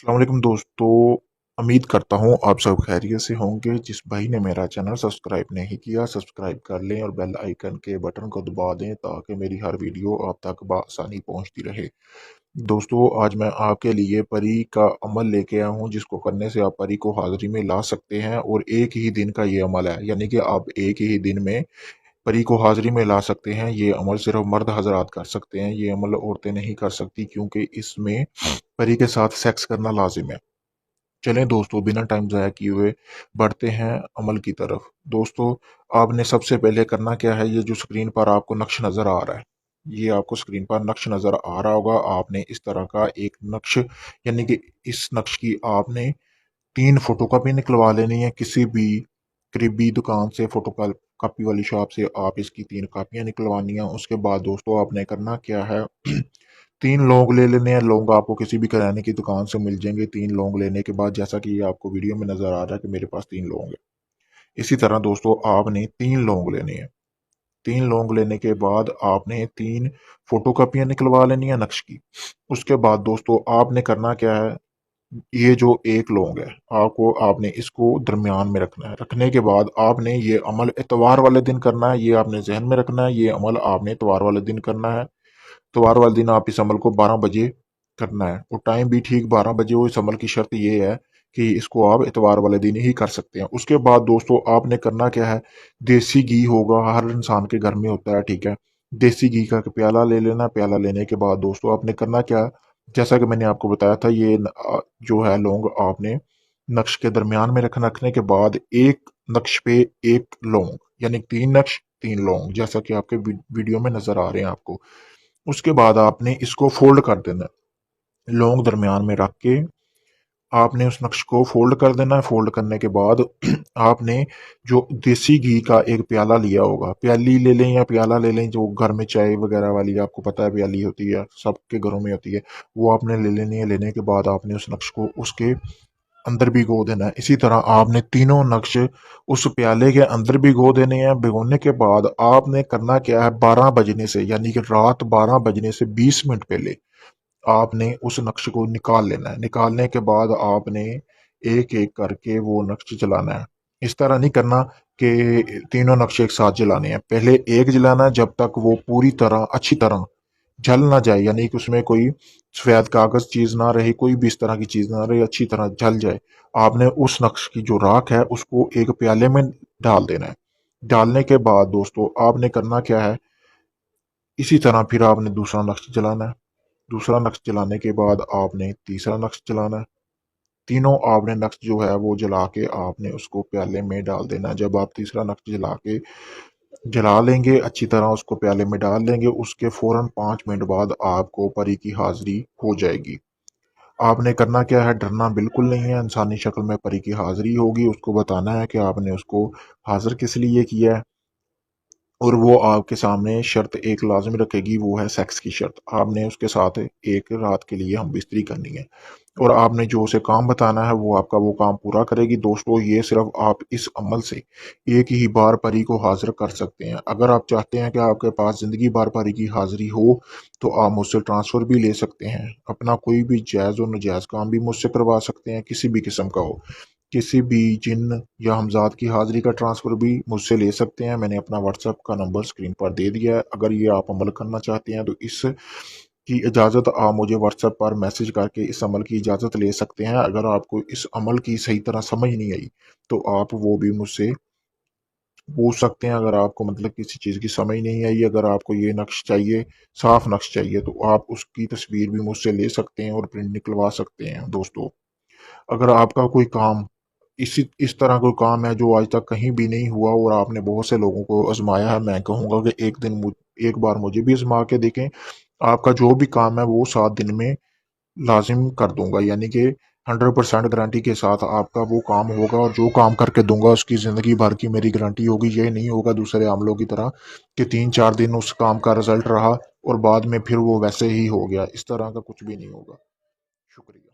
अस्सलाम वालेकुम दोस्तों। उम्मीद करता हूँ आप सब खैरियत से होंगे। जिस भाई ने मेरा चैनल सब्सक्राइब नहीं किया सब्सक्राइब कर लें और बेल आइकन के बटन को दबा दें ताकि मेरी हर वीडियो आप तक बआसानी पहुँचती रहे। दोस्तों आज मैं आपके लिए परी का अमल लेके आया हूँ जिसको करने से आप परी को हाजिरी में ला सकते हैं और एक ही दिन का ये अमल है, यानी कि आप एक ही दिन में परी को हाजिरी में ला सकते हैं। ये अमल सिर्फ मर्द हजरात कर सकते हैं, ये अमल औरतें नहीं कर सकती क्योंकि इसमें परी के साथ सेक्स करना लाजिम है। चलें दोस्तों बिना टाइम ज़ाया किए हुए बढ़ते हैं अमल की तरफ। दोस्तों आपने सबसे पहले करना क्या है, ये जो स्क्रीन पर आपको नक्श नज़र आ रहा है, ये आपको स्क्रीन पर नक्श नज़र आ रहा होगा। आपने इस तरह का एक नक्श, यानी कि इस नक्श की आपने 3 फोटोकॉपी निकलवा लेनी है। किसी भी करीबी दुकान से फोटो कॉपी वाली शॉप से आप इसकी 3 कापियाँ निकलवानी है। उसके बाद दोस्तों आपने करना क्या है 3 लौंग ले लेने हैं। लौंग आपको किसी भी किराने की दुकान से मिल जाएंगे। 3 लौंग लेने के बाद, जैसा कि ये आपको वीडियो में नजर आ रहा है कि मेरे पास 3 लौंग है, इसी तरह दोस्तों आपने 3 लौंग लेने हैं। 3 लौंग लेने के बाद आपने 3 फोटोकॉपियाँ निकलवा लेनी है नक्श की। उसके बाद दोस्तों आपने करना क्या है, ये जो एक लौंग है आपने इसको दरमियान में रखना है। रखने के बाद आपने ये अमल इतवार वाले दिन करना है। ये आपने जहन में रखना है, ये अमल आपने इतवार वाले दिन करना है। इतवार वाले दिन आप इस अमल को 12 बजे करना है और टाइम भी ठीक 12 बजे हो। इस अमल की शर्त ये है कि इसको आप इतवार वाले दिन ही कर सकते हैं। उसके बाद दोस्तों आपने करना क्या है, देसी घी होगा, हर इंसान के घर में होता है, ठीक है। देसी घी का प्याला ले लेना। प्याला लेने के बाद दोस्तों आपने करना क्या है, जैसा कि मैंने आपको बताया था, ये जो है लौंग आपने नक्श के दरमियान में रखने के बाद एक नक्श पे एक लौंग, यानी 3 नक्श 3 लौंग, जैसा कि आपके वीडियो में नजर आ रहे हैं आपको। उसके बाद आपने इसको फोल्ड कर देना है। लौंग दरमियान में रख के आपने उस नक्श को फोल्ड कर देना है। फोल्ड करने के बाद आपने जो देसी घी का एक प्याला लिया होगा, प्याली ले लें या प्याला ले लें, जो घर में चाय वगैरह वाली आपको पता है प्याली होती है, सबके घरों में होती है, वो आपने ले लेनी है। लेने के बाद आपने उस नक्श को उसके अंदर भिगो देना है। इसी तरह आपने तीनों नक्श उस प्याले के अंदर भिगो देने हैं। भिगोने के बाद आपने करना क्या है, 12 बजने से, यानी कि रात 12 बजने से 20 मिनट पहले आपने उस नक्श को निकाल लेना है। निकालने के बाद आपने एक एक करके वो नक्श जलाना है। इस तरह नहीं करना कि तीनों नक्शे एक साथ जलाने हैं। पहले एक जलाना है जब तक वो पूरी तरह अच्छी तरह जल ना जाए, यानी कि उसमें कोई सफेद कागज चीज ना रहे, कोई भी इस तरह की चीज ना रहे, अच्छी तरह जल जाए। आपने उस नक्श की जो राख है उसको एक प्याले में डाल देना है। डालने के बाद दोस्तों आपने करना क्या है, इसी तरह फिर आपने दूसरा नक्श जलाना है। दूसरा नक्श जलाने के बाद आपने तीसरा नक्श जलाना है। तीनों आपने नक्श जो है वो जला के आपने उसको प्याले में डाल देना है। जब आप तीसरा नक्श जला लेंगे, अच्छी तरह उसको प्याले में डाल लेंगे, उसके फौरन 5 मिनट बाद आपको परी की हाजिरी हो जाएगी। आपने करना क्या है, डरना बिल्कुल नहीं है। इंसानी शक्ल में परी की हाजिरी होगी, उसको बताना है कि आपने उसको हाजिर किस लिए किया है, और वो आपके सामने शर्त एक लाजमी रखेगी, वो है सेक्स की शर्त। आपने उसके साथ एक रात के लिए हम बिस्तरी करनी है और आपने जो उसे काम बताना है वो आपका वो काम पूरा करेगी। दोस्तों ये सिर्फ आप इस अमल से एक ही बार परी को हाजिर कर सकते हैं। अगर आप चाहते हैं कि आपके पास ज़िंदगी भर परी की हाजिरी हो तो आप मुझसे ट्रांसफ़र भी ले सकते हैं। अपना कोई भी जायज़ और नाजायज़ काम भी मुझसे करवा सकते हैं, किसी भी किस्म का हो। किसी भी जिन या हमजाद की हाजिरी का ट्रांसफ़र भी मुझसे ले सकते हैं। मैंने अपना व्हाट्सएप का नंबर स्क्रीन पर दे दिया है। अगर ये आप अमल करना चाहते हैं तो इस की इजाज़त आप मुझे व्हाट्सएप पर मैसेज करके इस अमल की इजाज़त ले सकते हैं। अगर आपको इस अमल की सही तरह समझ नहीं आई तो आप वो भी मुझसे पूछ सकते हैं। अगर आपको मतलब किसी चीज़ की समझ नहीं आई, अगर आपको ये नक्श चाहिए, साफ नक्श चाहिए, तो आप उसकी तस्वीर भी मुझसे ले सकते हैं और प्रिंट निकलवा सकते हैं। दोस्तों अगर आपका कोई काम इस तरह कोई काम है जो आज तक कहीं भी नहीं हुआ और आपने बहुत से लोगों को आजमाया है, मैं कहूँगा कि एक बार मुझे भी आजमा के देखें। आपका जो भी काम है वो 7 दिन में लाजिम कर दूंगा, यानी कि 100% गारंटी के साथ आपका वो काम होगा, और जो काम करके दूंगा उसकी ज़िंदगी भर की मेरी गारंटी होगी। ये नहीं होगा दूसरे आमलों की तरह कि 3-4 दिन उस काम का रिजल्ट रहा और बाद में फिर वो वैसे ही हो गया। इस तरह का कुछ भी नहीं होगा। शुक्रिया।